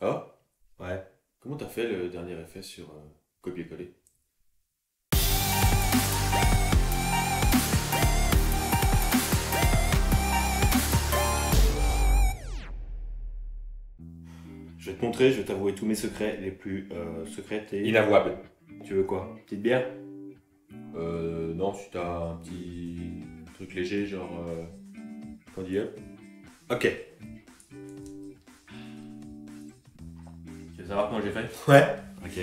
Ah, Ouais. comment t'as fait le dernier effet sur copier-coller? Je vais te montrer, je vais t'avouer tous mes secrets les plus secrets. Inavouable. Tu veux quoi? Petite bière? Non, si t'as un petit truc léger, genre Candy Up. Ok. Tu veux savoir comment j'ai fait? Ouais. Ok.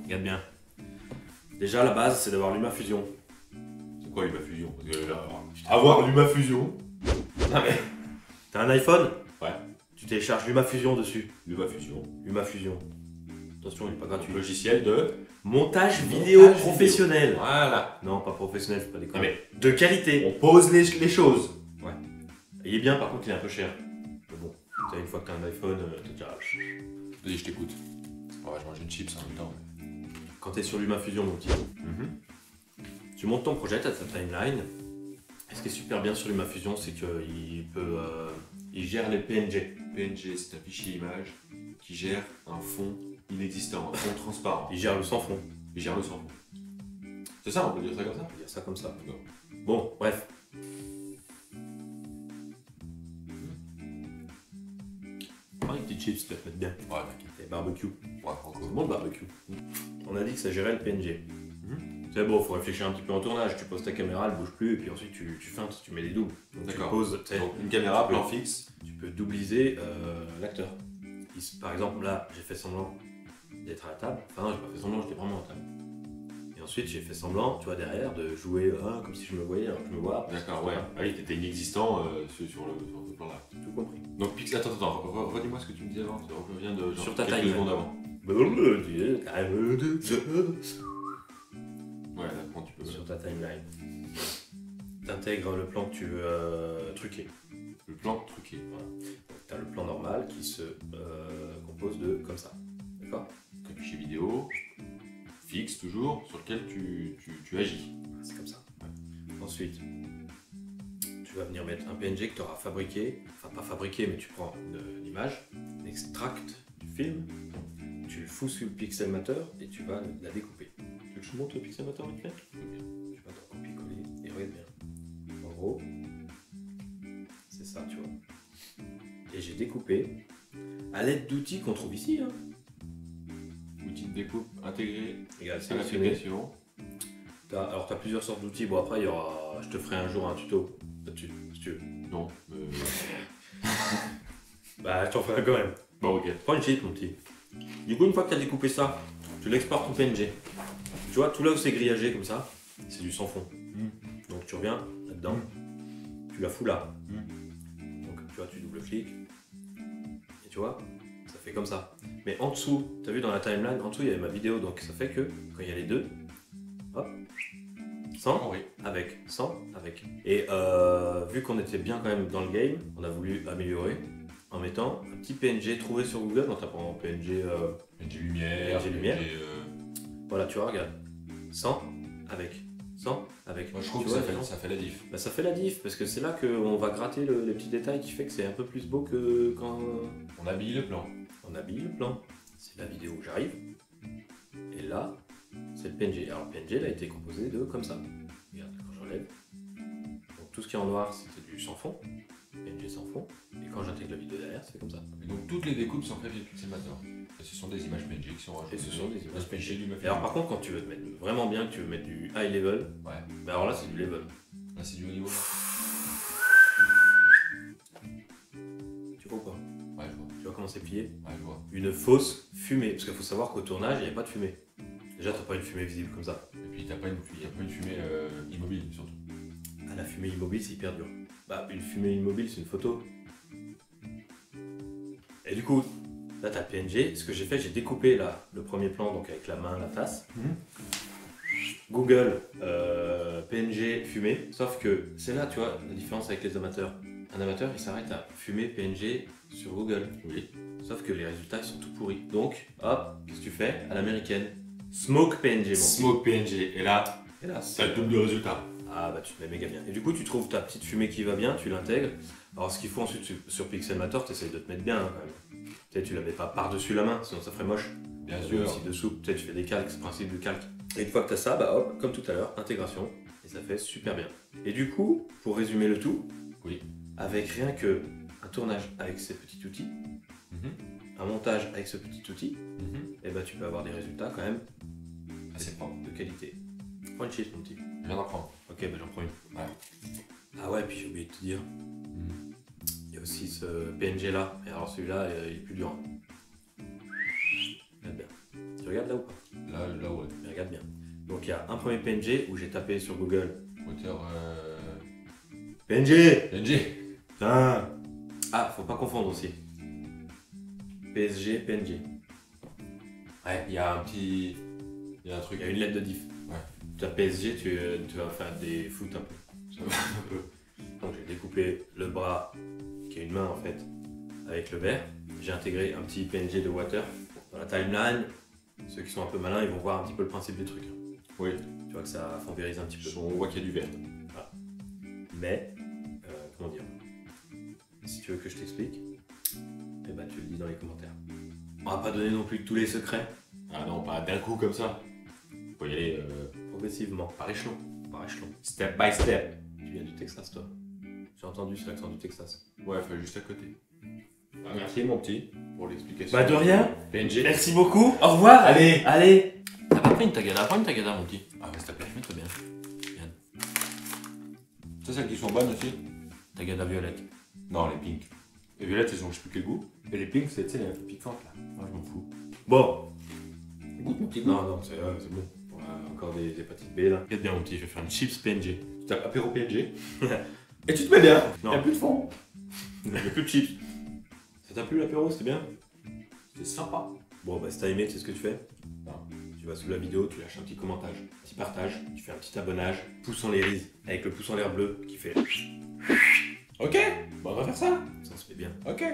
Regarde bien. Déjà, la base, c'est d'avoir LumaFusion. C'est quoi LumaFusion? Parce que là, avoir LumaFusion. Ah mais... T'as un iPhone? Ouais. Tu télécharges LumaFusion dessus. LumaFusion. LumaFusion. Attention, il n'est pas gratuit. Logiciel de Montage vidéo Montage professionnel. vidéo. Voilà. Non, pas professionnel, faut pas Non déconner. mais De qualité. on pose les choses. Il est bien, par contre, il est un peu cher. Mais bon, une fois que t'as un iPhone, t'as déjà... Vas-y, je t'écoute. Ouais, je mange une chips en même temps. Quand t'es sur LumaFusion, mon petit, tu montes ton projet, t'as ta timeline. Et ce qui est super bien sur LumaFusion, c'est qu'il peut... il gère les PNG. PNG, c'est un fichier image qui gère un fond inexistant, un fond transparent. Il gère le sans fond. Il gère le sans fond. C'est ça, on peut dire ça comme ça? On peut dire ça comme ça. Non. Bon, bref. Prends une petite chips, tu vas te mettre bien. Ouais, t'inquiète. Et barbecue. Ouais, encore. C'est bon le barbecue. On a dit que ça gérait le PNG. C'est bon, faut réfléchir un petit peu en tournage. Tu poses ta caméra, elle bouge plus, et puis ensuite tu feintes, tu mets des doubles. Donc tu D'accord. poses, Donc une caméra, plan fixe. tu peux doubliser l'acteur. Par exemple, là, j'ai fait semblant d'être à la table. Enfin non, j'ai pas fait semblant, j'étais vraiment à la table. Et ensuite, j'ai fait semblant, tu vois, derrière, de jouer comme si je me voyais alors que je me vois. D'accord, ouais. Ah oui, t'étais inexistant sur ce plan-là. Tout compris. Donc Pixel, attends, redis-moi ce que tu me disais avant. On revient de genre Sur ta quelques timeline. secondes avant. Ouais, là, comment tu peux. Sur ta timeline. T'intègres le plan que tu veux truquer. Le plan truqué. Voilà. Tu as le plan normal qui se compose de comme ça. D'accord? Un fichier vidéo, fixe toujours, sur lequel tu agis. C'est comme ça. Ensuite, tu vas venir mettre un PNG que tu auras fabriqué. Enfin, pas fabriqué, mais tu prends une image, un extract du film, tu le fous sur le Pixelmator et tu vas la découper. Tu veux que je te montre le Pixelmator vite fait? Tu vas t'en copier-coller et regarde bien. En gros, c'est ça, tu vois. Et j'ai découpé à l'aide d'outils qu'on trouve ici. Hein. Outil de découpe intégré Regarde, à sélectionné. l'application. Alors, tu as plusieurs sortes d'outils. Bon, après, je te ferai un jour un tuto là-dessus, si tu veux. Non. Bah, je t'en ferai quand même. Bon, ok. Prends une chip, mon petit. Du coup, une fois que tu as découpé ça, tu l'exportes en PNG. Tu vois, tout là où c'est grillagé comme ça, c'est du sans fond. Donc, tu reviens là-dedans, tu la fous là. Donc, tu vois, tu double-cliques. Et tu vois, ça fait comme ça. Mais en dessous, tu as vu dans la timeline, en dessous, il y avait ma vidéo. Donc, ça fait que quand il y a les deux, hop, sans, Ah oui. avec, sans, avec. Et vu qu'on était bien quand même dans le game, on a voulu améliorer en mettant un petit PNG trouvé sur Google, en tapant PNG. PNG lumière. PNG lumière. PNG, Voilà, tu vois, regarde. Sans, avec. Sans, avec. Moi, je trouve Tu que vois, ça fait la diff. bah, ça fait la diff, parce que c'est là qu'on va gratter les petits détails qui fait que c'est un peu plus beau que quand On habille le plan. on habille le plan. C'est la vidéo où j'arrive. Et là, c'est le PNG. Alors, le PNG, il a été composé de comme ça. Regarde, quand j'enlève. Donc, tout ce qui est en noir, c'était du sans fond. PNG sans fond. Et quand j'intègre la vidéo derrière, c'est comme ça. Et donc toutes les découpes sont faites via Pixelmator. Et ce sont des images PNG qui sont rajoutées. Et ce sont des images PNG du Et alors, par contre, quand tu veux te mettre vraiment bien, que tu veux mettre du high level, Ouais. bah alors là, c'est du level. Là, c'est du haut niveau. Tu vois ou pas? Ouais, je vois. Tu vois comment c'est plié? Ouais, je vois. Une fausse fumée. Parce qu'il faut savoir qu'au tournage, il n'y a pas de fumée. Déjà, t'as pas une fumée visible comme ça. Et puis, t'as pas une fumée immobile, surtout. Ah, la fumée immobile, c'est hyper dur. Bah, une fumée immobile, c'est une photo. Et du coup, là, t'as le PNG. Ce que j'ai fait, j'ai découpé là, le premier plan, donc avec la main, la face. Google, PNG, fumée. Sauf que c'est là, tu vois, la différence avec les amateurs. Un amateur, il s'arrête à fumer PNG sur Google. Oui. Sauf que les résultats, ils sont tout pourris. Donc, hop, qu'est-ce que tu fais? À l'américaine. Smoke PNG, mon Smoke PNG. Et là, Et là, ça le double de résultat. Ah bah tu te mets méga bien. Et du coup tu trouves ta petite fumée qui va bien, tu l'intègres. Alors ce qu'il faut ensuite sur Pixelmator, tu essayes de te mettre bien hein, quand même. Tu sais, tu la mets pas par-dessus la main, sinon ça ferait moche. Bien Tu sûr. mets aussi dessous, tu sais, tu fais des calques, c'est le principe du calque. Et une fois que tu as ça, bah hop, comme tout à l'heure, intégration, et ça fait super bien. Et du coup, pour résumer le tout, Oui. avec rien que un tournage avec ces petits outils, Mhm. un montage avec ce petit outil, Mhm. et bah tu peux avoir des résultats quand même Assez propre. de qualité. Prends une cheese, mon petit. Je viens d'en prendre. Ok, bah j'en prends une. Ouais. Ah ouais, puis j'ai oublié de te dire, Mhm. il y a aussi ce PNG là, et alors celui-là, il est plus dur. Regarde bien. Tu regardes là ou pas? Là, ouais. Mais regarde bien. Donc il y a un premier PNG où j'ai tapé sur Google. Moteur PNG. PNG. Putain. Ah, faut pas confondre aussi. PSG, PNG. Ouais, il y a un petit. Il y a un Il truc. y a une lettre de diff. Ouais. Tu as PSG, tu vas faire des foot un peu. Ça va un peu. Donc j'ai découpé le bras, qui est une main en fait, avec le verre. J'ai intégré un petit PNG de water. Dans la timeline, ceux qui sont un peu malins, ils vont voir un petit peu le principe du truc. Oui. Tu vois que ça favorise un petit peu. On voit qu'il y a du vert. Mais, comment dire, si tu veux que je t'explique, eh ben, tu le dis dans les commentaires. On va pas donner non plus tous les secrets, Ah non, pas d'un coup comme ça. Faut y aller progressivement, par échelon. par échelon. Step by step. Tu viens du Texas, toi. J'ai entendu, c'est l'accent du Texas. Ouais, faut juste à côté. Ah, merci mon petit pour l'explication. Bah de rien. PNG. Merci beaucoup, au revoir. Allez. Allez. T'as pas pris une tagada, prends une tagada mon petit. Ah, mais s'il te plaît. Mets-toi bien. C'est celles qui sont bonnes aussi? Tagada violette. Non, les pinks. Les violettes, elles ont je sais plus quel goût. Et les pinks, c'est, tu sais, les un peu piquantes là. Moi, je m'en fous. Bon. Goûte mon petit. Non, non, c'est bon. On a encore des hépatites B là. Regarde bien mon petit, je vais faire une chips PNG. Tu tapes apéro PNG. Et tu te mets bien. Non. Y a plus de fond. Il n'y a plus de chips. Ça t'a plu l'apéro, c'était bien? C'est sympa. Bon bah si t'as aimé, tu sais ce que tu fais? Non. Tu vas sous la vidéo, tu lâches un petit commentaire, un petit partage, tu fais un petit abonnage, pouce en l'air avec le pouce en l'air bleu qui fait Ok. Bon, on va faire ça. ça se fait bien. Ok.